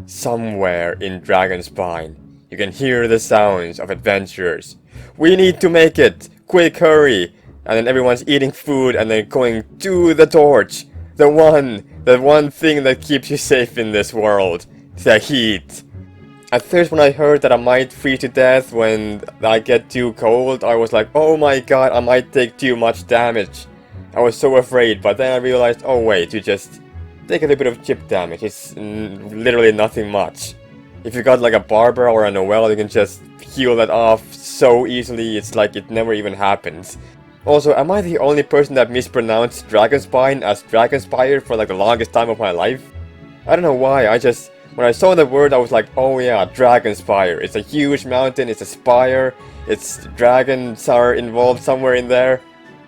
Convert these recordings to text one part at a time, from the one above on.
Somewhere in Dragonspine, you can hear the sounds of adventurers. We need to make it! Quick, hurry! And then everyone's eating food and then going to the torch. The one thing that keeps you safe in this world. The heat. At first when I heard that I might freeze to death when I get too cold, I was like, oh my god, I might take too much damage. I was so afraid, but then I realized, oh wait, you just take a little bit of chip damage. It's literally nothing much. If you got like a Barbara or a Noelle, you can just heal that off so easily, it's like it never even happens. Also, am I the only person that mispronounced Dragonspine as Dragonspire for like the longest time of my life? I don't know why, when I saw the word I was like, oh yeah, Dragonspire. It's a huge mountain, it's a spire, it's dragons are involved somewhere in there.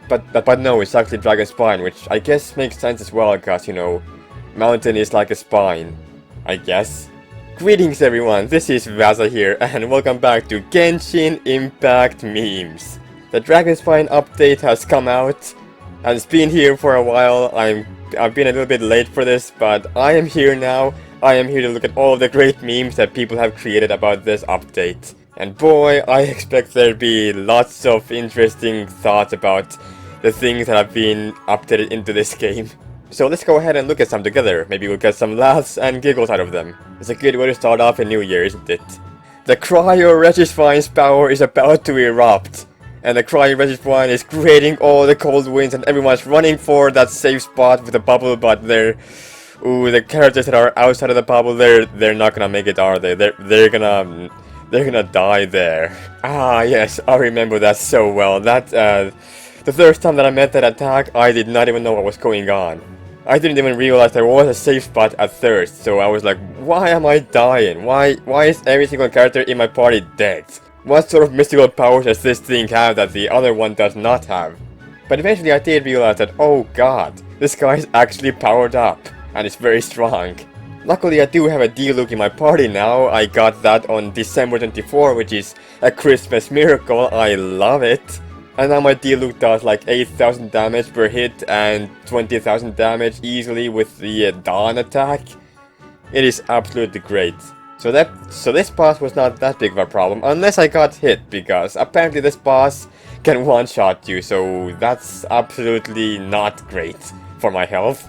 But no, it's actually Dragonspine, which I guess makes sense as well, because, you know, mountain is like a spine, I guess. Greetings everyone, this is Vaza here, and welcome back to Genshin Impact Memes. The Dragonspine update has come out, and it's been here for a while. I've been a little bit late for this, but I am here now. I am here to look at all of the great memes that people have created about this update. And boy, I expect there to be lots of interesting thoughts about the things that have been updated into this game. So let's go ahead and look at some together. Maybe we'll get some laughs and giggles out of them. It's a good way to start off a new year, isn't it? The Cryo-Regisvine's power is about to erupt. And the Cryo-Regisvine is creating all the cold winds and everyone's running for that safe spot with the bubble, but the characters that are outside of the bubble, they're not gonna make it, are they? They're gonna die there. Ah, yes, I remember that so well. The first time that I met that attack, I did not even know what was going on. I didn't even realize there was a safe spot at first, so I was like, why am I dying? Why is every single character in my party dead? What sort of mystical powers does this thing have that the other one does not have? But eventually I did realize that, oh god, this guy is actually powered up, and it's very strong. Luckily I do have a D-Luke in my party now. I got that on December 24, which is a Christmas miracle. I love it. And now my D-Luke does like 8,000 damage per hit and 20,000 damage easily with the Dawn attack. It is absolutely great. So this boss was not that big of a problem, unless I got hit, because apparently this boss can one-shot you, so that's absolutely not great for my health.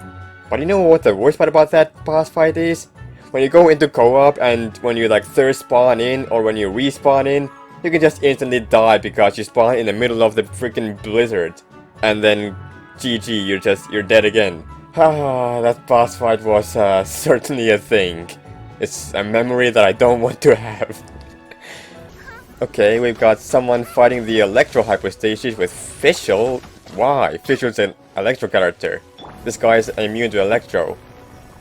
But you know what the worst part about that boss fight is? When you go into co-op and when you like third spawn in or when you respawn in, you can just instantly die because you spawn in the middle of the freaking blizzard. And then GG, you're dead again. Haha, that boss fight was certainly a thing. It's a memory that I don't want to have. Okay, we've got someone fighting the Electro Hypostasis with Fischl. Why? Fischl's an Electro character. This guy is immune to Electro.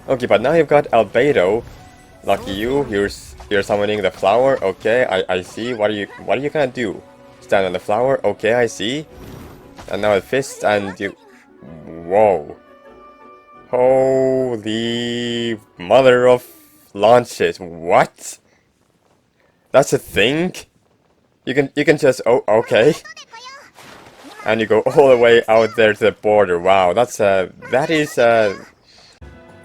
Okay, but now you've got Albedo. Lucky you, you're summoning the flower. Okay, I see. What are you gonna do? Stand on the flower. Okay, I see. And now a fist and you... Whoa. Holy mother of launches. What? That's a thing? You can just... Oh, okay. And you go all the way out there to the border. Wow, that is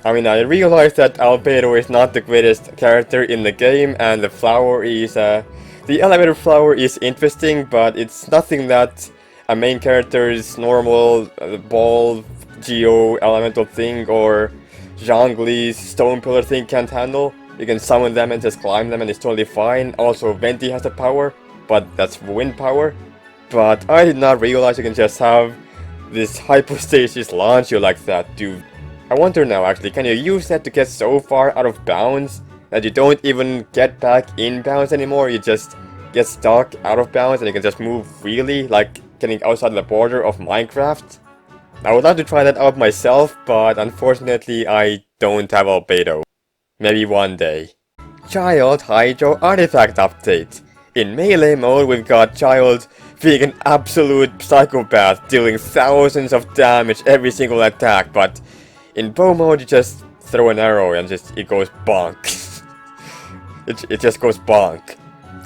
I mean, I realize that Albedo is not the greatest character in the game, and the flower is, the elevator flower is interesting, but it's nothing that a main character's normal ball, geo, elemental thing, or Zhongli's stone pillar thing can't handle. You can summon them and just climb them and it's totally fine. Also, Venti has the power, but that's wind power. But I did not realize you can just have this hypostasis launch you like that, dude. I wonder now actually, can you use that to get so far out of bounds that you don't even get back in bounds anymore? You just get stuck out of bounds and you can just move freely, like getting outside the border of Minecraft? I would love to try that out myself, but unfortunately I don't have Albedo. Maybe one day. Child Hydro Artifact Update. In melee mode we've got Child being an absolute psychopath, dealing thousands of damage every single attack, but in bow mode you just throw an arrow and it goes bonk. it just goes bonk.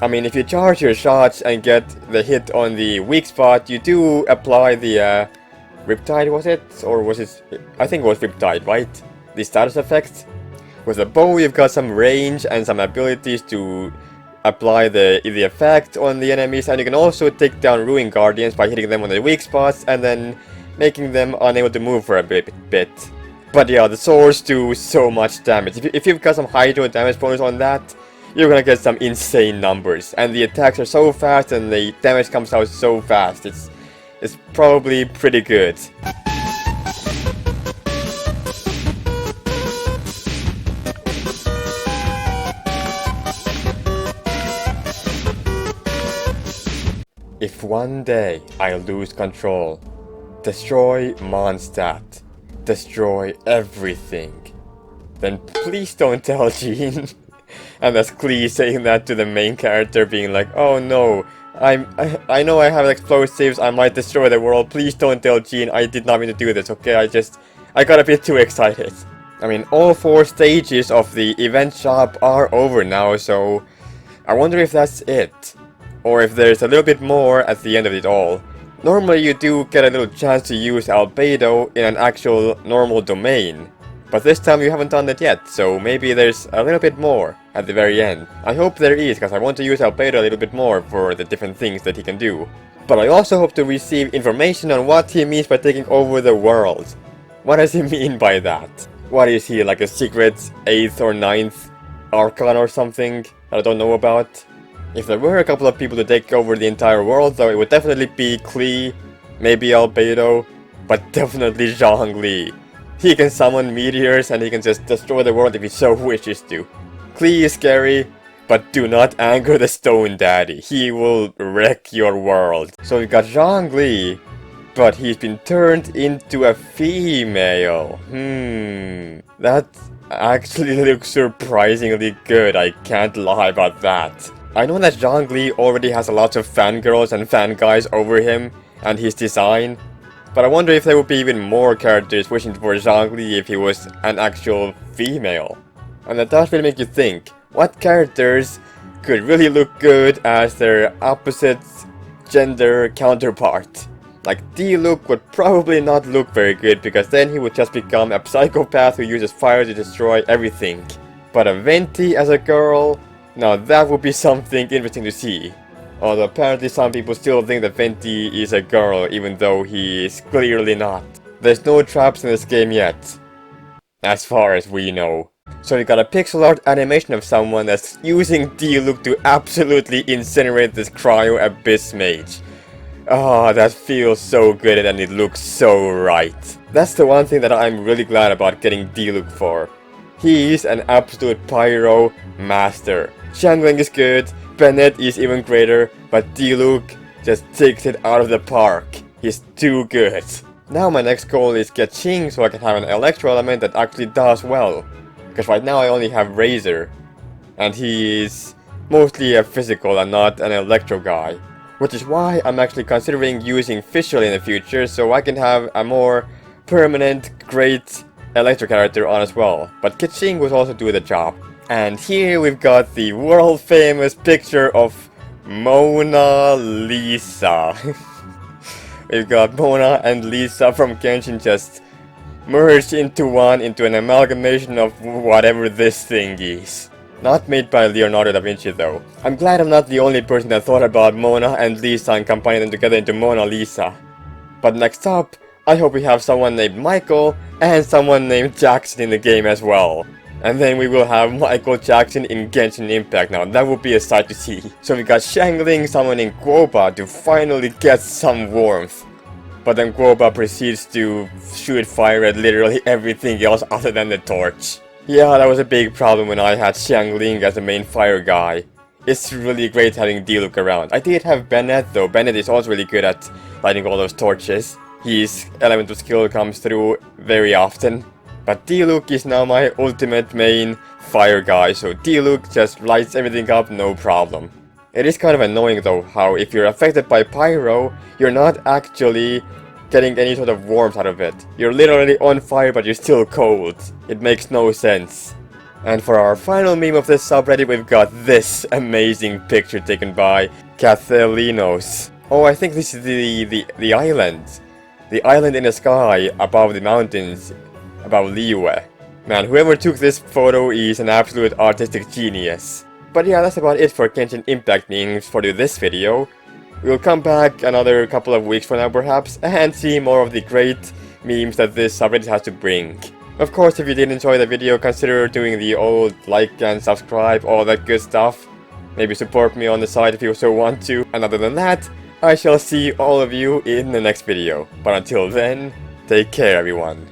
I mean, if you charge your shots and get the hit on the weak spot, you do apply the Riptide, was it? Or was it... I think it was Riptide, right? The status effect. With a bow, you've got some range and some abilities to apply the effect on the enemies, and you can also take down Ruin Guardians by hitting them on the weak spots and then making them unable to move for a bit. But yeah, the swords do so much damage. If you've got some hydro damage bonus on that, you're gonna get some insane numbers. And the attacks are so fast and the damage comes out so fast. It's probably pretty good. If one day I lose control, destroy Mondstadt, destroy everything, then please don't tell Jean. And that's Klee saying that to the main character, being like, oh no, I know I have explosives, I might destroy the world, please don't tell Jean, I did not mean to do this, okay, I got a bit too excited. I mean, all 4 stages of the event shop are over now, so I wonder if that's it. Or if there's a little bit more at the end of it all. Normally you do get a little chance to use Albedo in an actual normal domain, but this time you haven't done it yet, so maybe there's a little bit more at the very end. I hope there is, because I want to use Albedo a little bit more for the different things that he can do. But I also hope to receive information on what he means by taking over the world. What does he mean by that? What is he, like a secret 8th or 9th Archon or something that I don't know about? If there were a couple of people to take over the entire world, though, it would definitely be Klee, maybe Albedo, but definitely Zhongli. He can summon meteors and he can just destroy the world if he so wishes to. Klee is scary, but do not anger the Stone Daddy. He will wreck your world. So we've got Zhongli, but he's been turned into a female. That actually looks surprisingly good, I can't lie about that. I know that Zhongli already has a lot of fangirls and fanguys over him and his design, but I wonder if there would be even more characters wishing for Zhongli if he was an actual female. And that does really make you think, what characters could really look good as their opposite gender counterpart? Like, Diluc would probably not look very good, because then he would just become a psychopath who uses fire to destroy everything. But a Venti as a girl? Now that would be something interesting to see. Although apparently some people still think that Venti is a girl, even though he is clearly not. There's no traps in this game yet, as far as we know. So we got a pixel art animation of someone that's using Diluc to absolutely incinerate this Cryo Abyss Mage. Ah, that feels so good and it looks so right. That's the one thing that I'm really glad about getting Diluc for. He's an absolute pyro master. Xiangling is good, Bennett is even greater, but Diluc just takes it out of the park. He's too good. Now my next goal is get Qing so I can have an electro element that actually does well. Because right now I only have Razor, and he is mostly a physical and not an electro guy. Which is why I'm actually considering using Fischl in the future so I can have a more permanent, great electro character on as well. But Keqing would also do the job. And here we've got the world famous picture of Mona Lisa. We've got Mona and Lisa from Genshin just merged into an amalgamation of whatever this thing is. Not made by Leonardo da Vinci though. I'm glad I'm not the only person that thought about Mona and Lisa and combining them together into Mona Lisa. But next up, I hope we have someone named Michael and someone named Jackson in the game as well. And then we will have Michael Jackson in Genshin Impact. Now that would be a sight to see. So we got Xiangling summoning Guoba to finally get some warmth. But then Guoba proceeds to shoot fire at literally everything else other than the torch. Yeah, that was a big problem when I had Xiangling as the main fire guy. It's really great having Diluc around. I did have Bennett though. Bennett is also really good at lighting all those torches. His elemental skill comes through very often. But Diluc is now my ultimate main fire guy, so Diluc just lights everything up, no problem. It is kind of annoying though, how if you're affected by pyro, you're not actually getting any sort of warmth out of it. You're literally on fire but you're still cold. It makes no sense. And for our final meme of this subreddit, we've got this amazing picture taken by Cathelinos. Oh, I think this is the island. The island in the sky above the mountains, above Liyue. Man, whoever took this photo is an absolute artistic genius. But yeah, that's about it for Genshin Impact memes for this video. We'll come back another couple of weeks from now perhaps, and see more of the great memes that this subreddit has to bring. Of course, if you did enjoy the video, consider doing the old like and subscribe, all that good stuff. Maybe support me on the side if you so want to. And other than that, I shall see all of you in the next video. But until then, take care everyone.